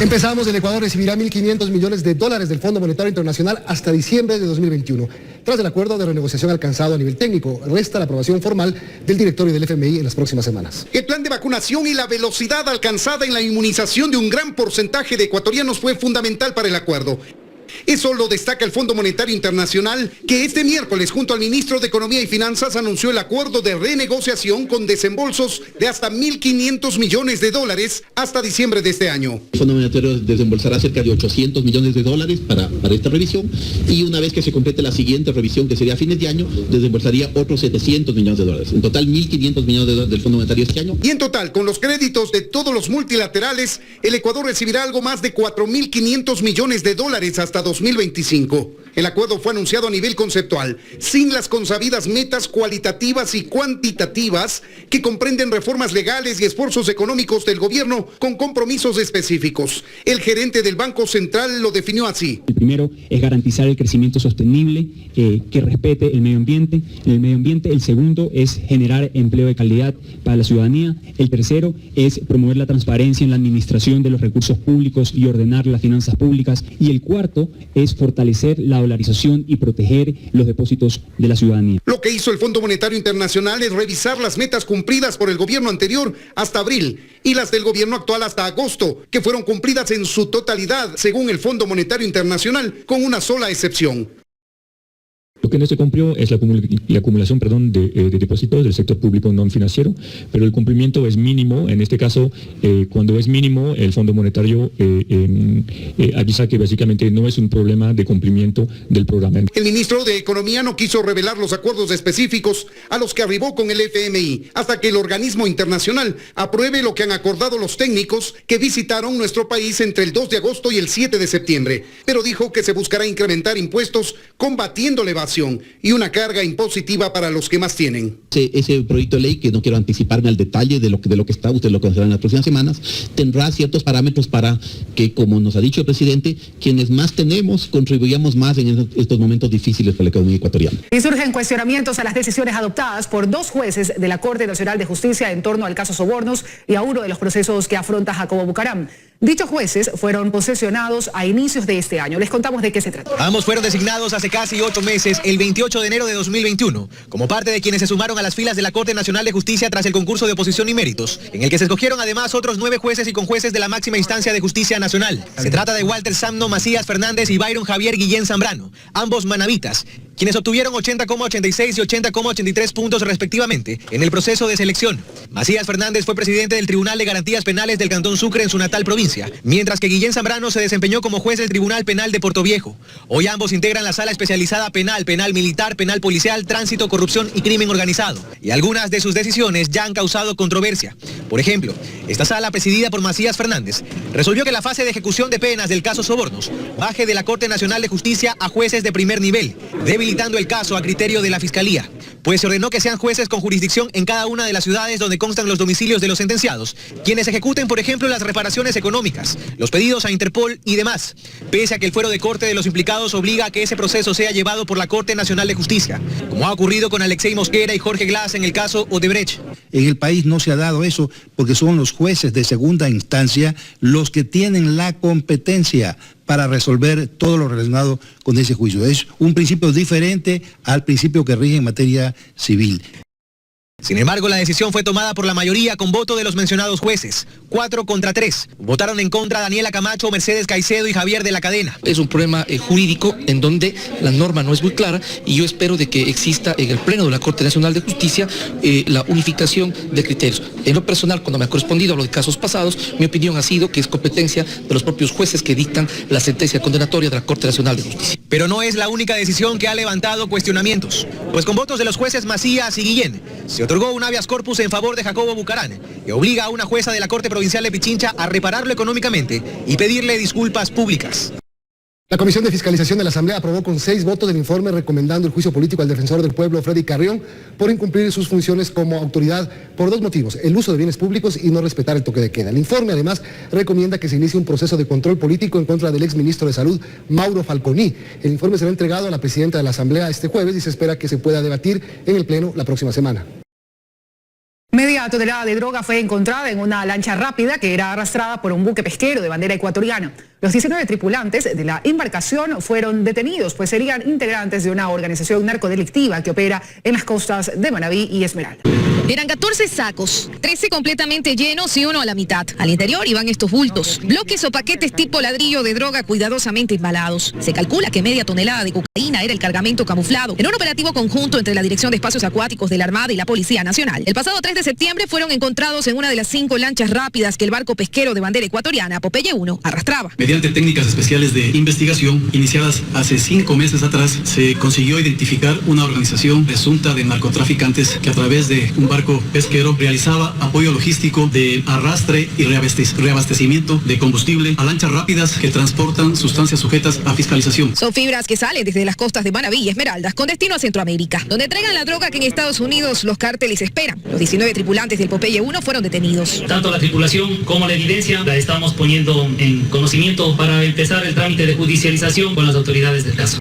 Empezamos, el Ecuador recibirá 1.500 millones de dólares del Fondo Monetario Internacional hasta diciembre de 2021. Tras el acuerdo de renegociación alcanzado a nivel técnico, resta la aprobación formal del directorio del FMI en las próximas semanas. El plan de vacunación y la velocidad alcanzada en la inmunización de un gran porcentaje de ecuatorianos fue fundamental para el acuerdo. Eso lo destaca el Fondo Monetario Internacional, que este miércoles junto al ministro de Economía y Finanzas anunció el acuerdo de renegociación con desembolsos de hasta 1.500 millones de dólares hasta diciembre de este año. El Fondo Monetario desembolsará cerca de 800 millones de dólares para esta revisión, y una vez que se complete la siguiente revisión, que sería a fines de año, desembolsaría otros 700 millones de dólares. En total, 1.500 millones de dólares del Fondo Monetario este año. Y en total, con los créditos de todos los multilaterales, el Ecuador recibirá algo más de 4.500 millones de dólares hasta 2025. El acuerdo fue anunciado a nivel conceptual, sin las consabidas metas cualitativas y cuantitativas que comprenden reformas legales y esfuerzos económicos del gobierno con compromisos específicos. El gerente del Banco Central lo definió así. El primero es garantizar el crecimiento sostenible, que respete el medio ambiente. El segundo es generar empleo de calidad para la ciudadanía. El tercero es promover la transparencia en la administración de los recursos públicos y ordenar las finanzas públicas. Y el cuarto es fortalecer la dolarización y proteger los depósitos de la ciudadanía. Lo que hizo el Fondo Monetario Internacional es revisar las metas cumplidas por el gobierno anterior hasta abril y las del gobierno actual hasta agosto, que fueron cumplidas en su totalidad, según el Fondo Monetario Internacional, con una sola excepción. Lo que no se cumplió es la acumulación de depósitos del sector público no financiero, pero el cumplimiento es mínimo. En este caso, cuando es mínimo, el Fondo Monetario avisa que básicamente no es un problema de cumplimiento del programa. El ministro de Economía no quiso revelar los acuerdos específicos a los que arribó con el FMI, hasta que el organismo internacional apruebe lo que han acordado los técnicos que visitaron nuestro país entre el 2 de agosto y el 7 de septiembre. Pero dijo que se buscará incrementar impuestos combatiendo la evasión y una carga impositiva para los que más tienen. Ese proyecto de ley, que no quiero anticiparme al detalle de lo que está, usted lo conocerá en las próximas semanas, tendrá ciertos parámetros para que, como nos ha dicho el presidente, quienes más tenemos contribuyamos más en estos momentos difíciles para la economía ecuatoriana. Y surgen cuestionamientos a las decisiones adoptadas por dos jueces de la Corte Nacional de Justicia en torno al caso Sobornos y a uno de los procesos que afronta Jacobo Bucaram. Dichos jueces fueron posesionados a inicios de este año. Les contamos de qué se trata. Ambos fueron designados hace casi 8 meses, el 28 de enero de 2021, como parte de quienes se sumaron a las filas de la Corte Nacional de Justicia tras el concurso de oposición y méritos, en el que se escogieron además otros 9 jueces y conjueces de la máxima instancia de justicia nacional. Se trata de Walter Samno Macías Fernández y Byron Javier Guillén Zambrano, ambos manavitas, quienes obtuvieron 80,86 y 80,83 puntos respectivamente en el proceso de selección. Macías Fernández fue presidente del Tribunal de Garantías Penales del Cantón Sucre en su natal provincia, mientras que Guillén Zambrano se desempeñó como juez del Tribunal Penal de Portoviejo. Hoy ambos integran la Sala Especializada Penal, Penal Militar, Penal Policial, Tránsito, Corrupción y Crimen Organizado. Y algunas de sus decisiones ya han causado controversia. Por ejemplo, esta sala, presidida por Macías Fernández, resolvió que la fase de ejecución de penas del caso Sobornos baje de la Corte Nacional de Justicia a jueces de primer nivel, debilitando el caso a criterio de la Fiscalía, pues se ordenó que sean jueces con jurisdicción en cada una de las ciudades donde constan los domicilios de los sentenciados, quienes ejecuten, por ejemplo, las reparaciones económicas, los pedidos a Interpol y demás, pese a que el fuero de corte de los implicados obliga a que ese proceso sea llevado por la Corte Nacional de Justicia, como ha ocurrido con Alexei Mosquera y Jorge Glass en el caso Odebrecht. En el país no se ha dado eso porque son los jueces de segunda instancia los que tienen la competencia para resolver todo lo relacionado con ese juicio. Es un principio diferente al principio que rige en materia civil. Sin embargo, la decisión fue tomada por la mayoría con voto de los mencionados jueces, 4 contra 3. Votaron en contra Daniela Camacho, Mercedes Caicedo y Javier de la Cadena. Es un problema jurídico en donde la norma no es muy clara y yo espero de que exista en el Pleno de la Corte Nacional de Justicia la unificación de criterios. En lo personal, cuando me ha correspondido a los casos pasados, mi opinión ha sido que es competencia de los propios jueces que dictan la sentencia condenatoria de la Corte Nacional de Justicia. Pero no es la única decisión que ha levantado cuestionamientos, pues con votos de los jueces Macías y Guillén, se otorgó un habeas corpus en favor de Jacobo Bucaram, que obliga a una jueza de la Corte Provincial de Pichincha a repararlo económicamente y pedirle disculpas públicas. La Comisión de Fiscalización de la Asamblea aprobó con 6 votos el informe recomendando el juicio político al defensor del pueblo, Freddy Carrión, por incumplir sus funciones como autoridad por 2 motivos: el uso de bienes públicos y no respetar el toque de queda. El informe además recomienda que se inicie un proceso de control político en contra del exministro de Salud, Mauro Falconi. El informe será entregado a la presidenta de la Asamblea este jueves y se espera que se pueda debatir en el Pleno la próxima semana. Media tonelada de droga fue encontrada en una lancha rápida que era arrastrada por un buque pesquero de bandera ecuatoriana. Los 19 tripulantes de la embarcación fueron detenidos, pues serían integrantes de una organización narcodelictiva que opera en las costas de Manabí y Esmeralda. Eran 14 sacos, 13 completamente llenos y uno a la mitad. Al interior iban estos bultos, bloques o paquetes tipo ladrillo de droga cuidadosamente embalados. Se calcula que media tonelada de cocaína era el cargamento camuflado en un operativo conjunto entre la Dirección de Espacios Acuáticos de la Armada y la Policía Nacional. El pasado 3 de septiembre fueron encontrados en una de las 5 lanchas rápidas que el barco pesquero de bandera ecuatoriana, Popeye 1, arrastraba. Mediante técnicas especiales de investigación iniciadas hace 5 meses atrás, se consiguió identificar una organización presunta de narcotraficantes que a través de un barco pesquero realizaba apoyo logístico de arrastre y reabastecimiento de combustible a lanchas rápidas que transportan sustancias sujetas a fiscalización. Son fibras que salen desde las costas de Manabí y Esmeraldas con destino a Centroamérica, donde entregan la droga que en Estados Unidos los cárteles esperan. Los 19 tripulantes del Popeye 1 fueron detenidos. Tanto la tripulación como la evidencia la estamos poniendo en conocimiento para empezar el trámite de judicialización con las autoridades del caso.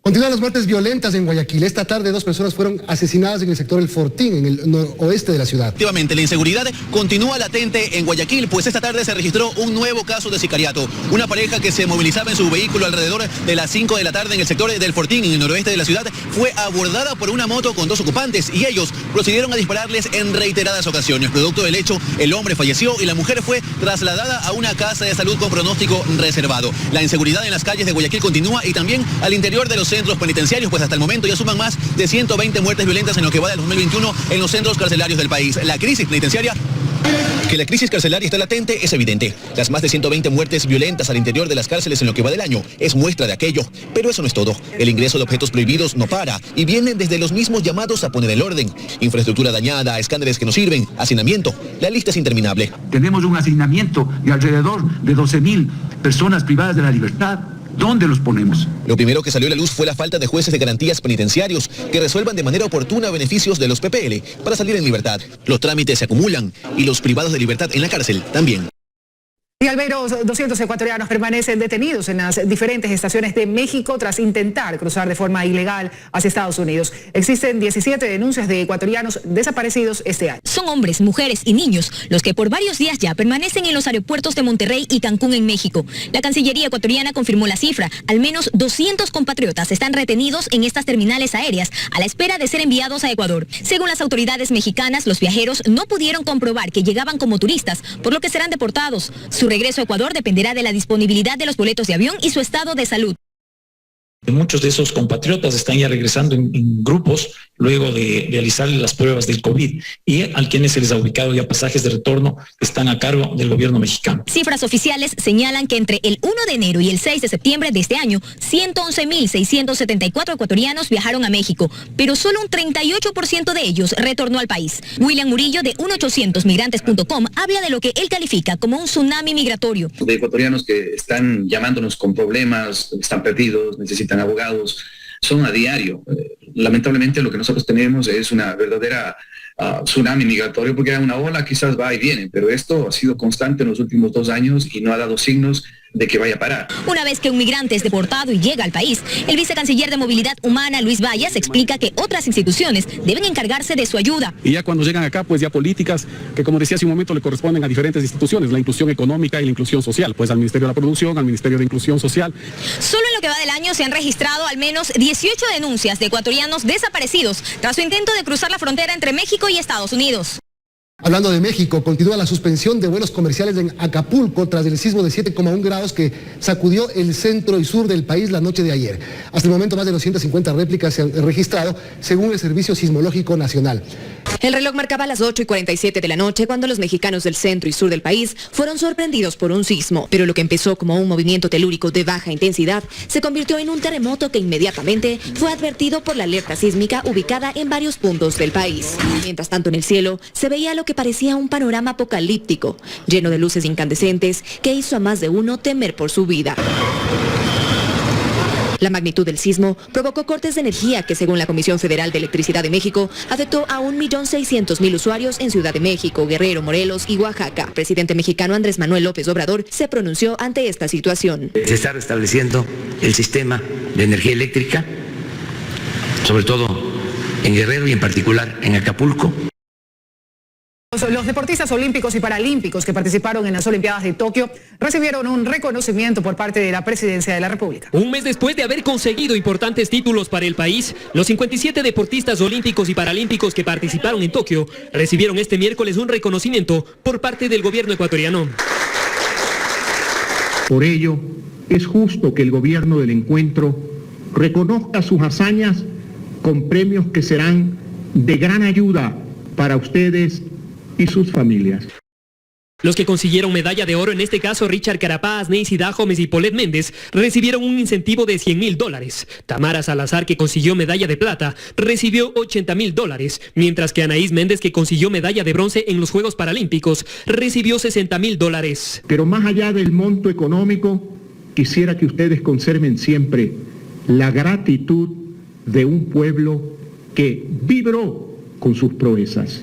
Continúan las muertes violentas en Guayaquil. Esta tarde 2 personas fueron asesinadas en el sector El Fortín, en el noroeste de la ciudad. Efectivamente, la inseguridad continúa latente en Guayaquil, pues esta tarde se registró un nuevo caso de sicariato. Una pareja que se movilizaba en su vehículo alrededor de las 5 de la tarde en el sector del Fortín, en el noroeste de la ciudad, fue abordada por una moto con 2 ocupantes y ellos procedieron a dispararles en reiteradas ocasiones. Producto del hecho, el hombre falleció y la mujer fue trasladada a una casa de salud con pronóstico reservado. La inseguridad en las calles de Guayaquil continúa y también al interior de los centros penitenciarios, pues hasta el momento ya suman más de 120 muertes violentas en lo que va del 2021 en los centros carcelarios del país. La crisis penitenciaria... Que la crisis carcelaria está latente es evidente. Las más de 120 muertes violentas al interior de las cárceles en lo que va del año es muestra de aquello. Pero eso no es todo. El ingreso de objetos prohibidos no para y vienen desde los mismos llamados a poner el orden. Infraestructura dañada, escáneres que no sirven, hacinamiento. La lista es interminable. Tenemos un hacinamiento de alrededor de 12.000 personas privadas de la libertad. ¿Dónde los ponemos? Lo primero que salió a la luz fue la falta de jueces de garantías penitenciarios que resuelvan de manera oportuna beneficios de los PPL para salir en libertad. Los trámites se acumulan y los privados de libertad en la cárcel también. Y al menos 200 ecuatorianos permanecen detenidos en las diferentes estaciones de México tras intentar cruzar de forma ilegal hacia Estados Unidos. Existen 17 denuncias de ecuatorianos desaparecidos este año. Son hombres, mujeres y niños los que por varios días ya permanecen en los aeropuertos de Monterrey y Cancún en México. La Cancillería ecuatoriana confirmó la cifra. Al menos 200 compatriotas están retenidos en estas terminales aéreas a la espera de ser enviados a Ecuador. Según las autoridades mexicanas, los viajeros no pudieron comprobar que llegaban como turistas, por lo que serán deportados. Su regreso a Ecuador dependerá de la disponibilidad de los boletos de avión y su estado de salud. Muchos de esos compatriotas están ya regresando en grupos luego de realizar las pruebas del COVID y a quienes se les ha ubicado ya pasajes de retorno están a cargo del gobierno mexicano. Cifras oficiales señalan que entre el 1 de enero y el 6 de septiembre de este año, 111.674 ecuatorianos viajaron a México, pero solo un 38% de ellos retornó al país. William Murillo de 1800migrantes.com habla de lo que él califica como un tsunami migratorio. De ecuatorianos que están llamándonos con problemas, están perdidos, necesitan abogados, son a diario. Lamentablemente lo que nosotros tenemos es una verdadera tsunami migratorio, porque hay una ola, quizás va y viene, pero esto ha sido constante en los últimos 2 años y no ha dado signos de que vaya a parar. Una vez que un migrante es deportado y llega al país, el vicecanciller de Movilidad Humana, Luis Vallas, explica que otras instituciones deben encargarse de su ayuda. Y ya cuando llegan acá, pues ya políticas que, como decía hace un momento, le corresponden a diferentes instituciones, la inclusión económica y la inclusión social, pues al Ministerio de la Producción, al Ministerio de Inclusión Social. Solo en lo que va del año se han registrado al menos 18 denuncias de ecuatorianos desaparecidos tras su intento de cruzar la frontera entre México y Estados Unidos. Hablando de México, continúa la suspensión de vuelos comerciales en Acapulco tras el sismo de 7,1 grados que sacudió el centro y sur del país la noche de ayer. Hasta el momento más de 250 réplicas se han registrado según el Servicio Sismológico Nacional. El reloj marcaba las 8:47 de la noche cuando los mexicanos del centro y sur del país fueron sorprendidos por un sismo, pero lo que empezó como un movimiento telúrico de baja intensidad se convirtió en un terremoto que inmediatamente fue advertido por la alerta sísmica ubicada en varios puntos del país. Mientras tanto, en el cielo se veía lo que parecía un panorama apocalíptico, lleno de luces incandescentes que hizo a más de uno temer por su vida. La magnitud del sismo provocó cortes de energía que, según la Comisión Federal de Electricidad de México, afectó a 1.600.000 usuarios en Ciudad de México, Guerrero, Morelos y Oaxaca. El presidente mexicano Andrés Manuel López Obrador se pronunció ante esta situación. Se está restableciendo el sistema de energía eléctrica, sobre todo en Guerrero y en particular en Acapulco. Los deportistas olímpicos y paralímpicos que participaron en las Olimpiadas de Tokio recibieron un reconocimiento por parte de la Presidencia de la República. Un mes después de haber conseguido importantes títulos para el país, los 57 deportistas olímpicos y paralímpicos que participaron en Tokio recibieron este miércoles un reconocimiento por parte del gobierno ecuatoriano. Por ello, es justo que el gobierno del encuentro reconozca sus hazañas con premios que serán de gran ayuda para ustedes y sus familias. Los que consiguieron medalla de oro, en este caso Richard Carapaz, Neisy Dahomes y Paulette Méndez, recibieron un incentivo de $100,000. Tamara Salazar, que consiguió medalla de plata, recibió $80,000, mientras que Anaís Méndez, que consiguió medalla de bronce en los Juegos Paralímpicos, recibió $60,000. Pero más allá del monto económico, quisiera que ustedes conserven siempre la gratitud de un pueblo que vibró con sus proezas.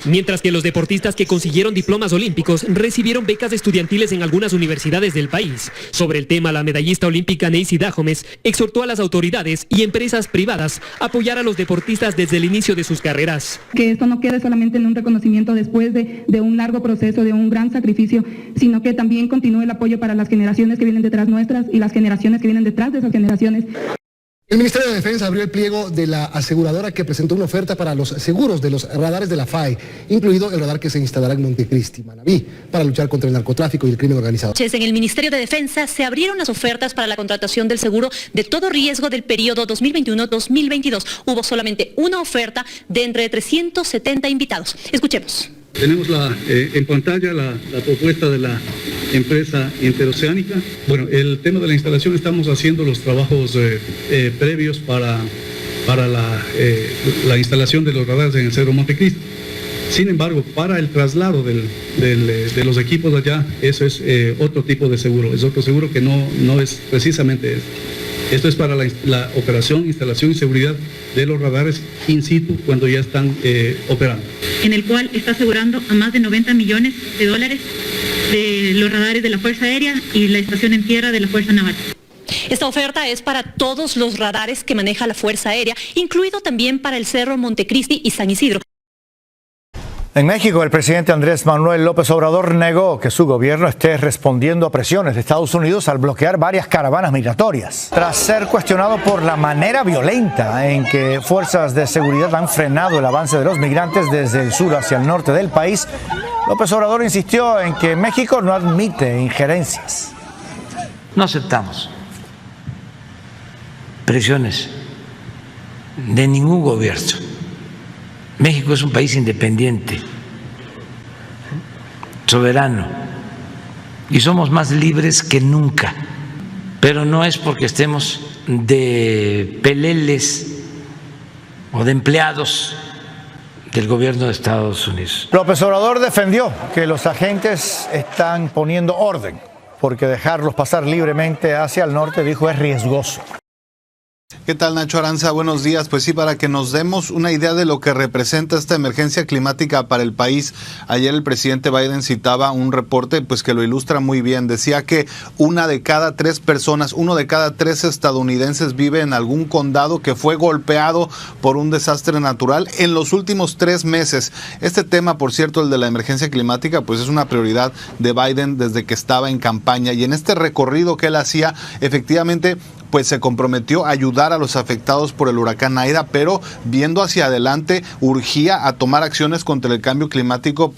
Mientras que los deportistas que consiguieron diplomas olímpicos recibieron becas estudiantiles en algunas universidades del país. Sobre el tema, la medallista olímpica Neisy Dahomes exhortó a las autoridades y empresas privadas a apoyar a los deportistas desde el inicio de sus carreras. Que esto no quede solamente en un reconocimiento después de un largo proceso, de un gran sacrificio, sino que también continúe el apoyo para las generaciones que vienen detrás nuestras y las generaciones que vienen detrás de esas generaciones. El Ministerio de Defensa abrió el pliego de la aseguradora que presentó una oferta para los seguros de los radares de la FAE, incluido el radar que se instalará en Montecristi, Manabí, para luchar contra el narcotráfico y el crimen organizado. En el Ministerio de Defensa se abrieron las ofertas para la contratación del seguro de todo riesgo del periodo 2021-2022. Hubo solamente una oferta de entre 370 invitados. Escuchemos. Tenemos en pantalla la propuesta de la empresa interoceánica. Bueno, el tema de la instalación, estamos haciendo los trabajos previos para la instalación de los radares en el Cerro Montecristi. Sin embargo, para el traslado de los equipos allá, eso es otro tipo de seguro. Es otro seguro que no es precisamente esto. Esto es para la operación, instalación y seguridad de los radares in situ cuando ya están operando. En el cual está asegurando a más de $90 millones de los radares de la Fuerza Aérea y la estación en tierra de la Fuerza Naval. Esta oferta es para todos los radares que maneja la Fuerza Aérea, incluido también para el Cerro Montecristi y San Isidro. En México, el presidente Andrés Manuel López Obrador negó que su gobierno esté respondiendo a presiones de Estados Unidos al bloquear varias caravanas migratorias. Tras ser cuestionado por la manera violenta en que fuerzas de seguridad han frenado el avance de los migrantes desde el sur hacia el norte del país, López Obrador insistió en que México no admite injerencias. No aceptamos presiones de ningún gobierno. México es un país independiente, soberano, y somos más libres que nunca, pero no es porque estemos de peleles o de empleados del gobierno de Estados Unidos. López Obrador defendió que los agentes están poniendo orden, porque dejarlos pasar libremente hacia el norte, dijo, es riesgoso. ¿Qué tal, Nacho Aranza? Buenos días. Pues sí, para que nos demos una idea de lo que representa esta emergencia climática para el país, ayer el presidente Biden citaba un reporte pues que lo ilustra muy bien. Decía que uno de cada tres estadounidenses vive en algún condado que fue golpeado por un desastre natural en los últimos 3 meses. Este tema, por cierto, el de la emergencia climática, pues es una prioridad de Biden desde que estaba en campaña, y en este recorrido que él hacía, efectivamente, pues se comprometió a ayudar a los afectados por el huracán Aida, pero viendo hacia adelante urgía a tomar acciones contra el cambio climático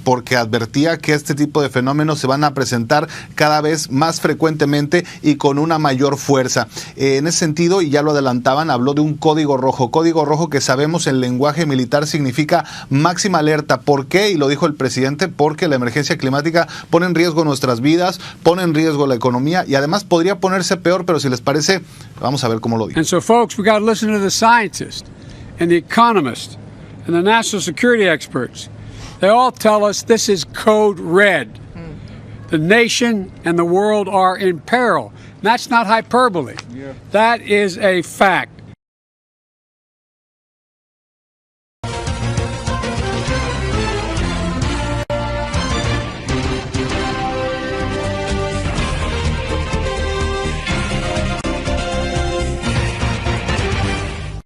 porque advertía que este tipo de fenómenos se van a presentar cada vez más frecuentemente y con una mayor fuerza. En ese sentido, y ya lo adelantaban, habló de un código rojo que sabemos en lenguaje militar significa máxima alerta. ¿Por qué? Y lo dijo el presidente, porque la emergencia climática pone en riesgo nuestras vidas, pone en riesgo la economía y además podría ponerse peor, pero si les parece, vamos a ver cómo lo dijo. And so, folks, we got to listen to the scientists and the economists and the national security experts. They all tell us this is code red. The nation and the world are in peril. That's not hyperbole. That is a fact.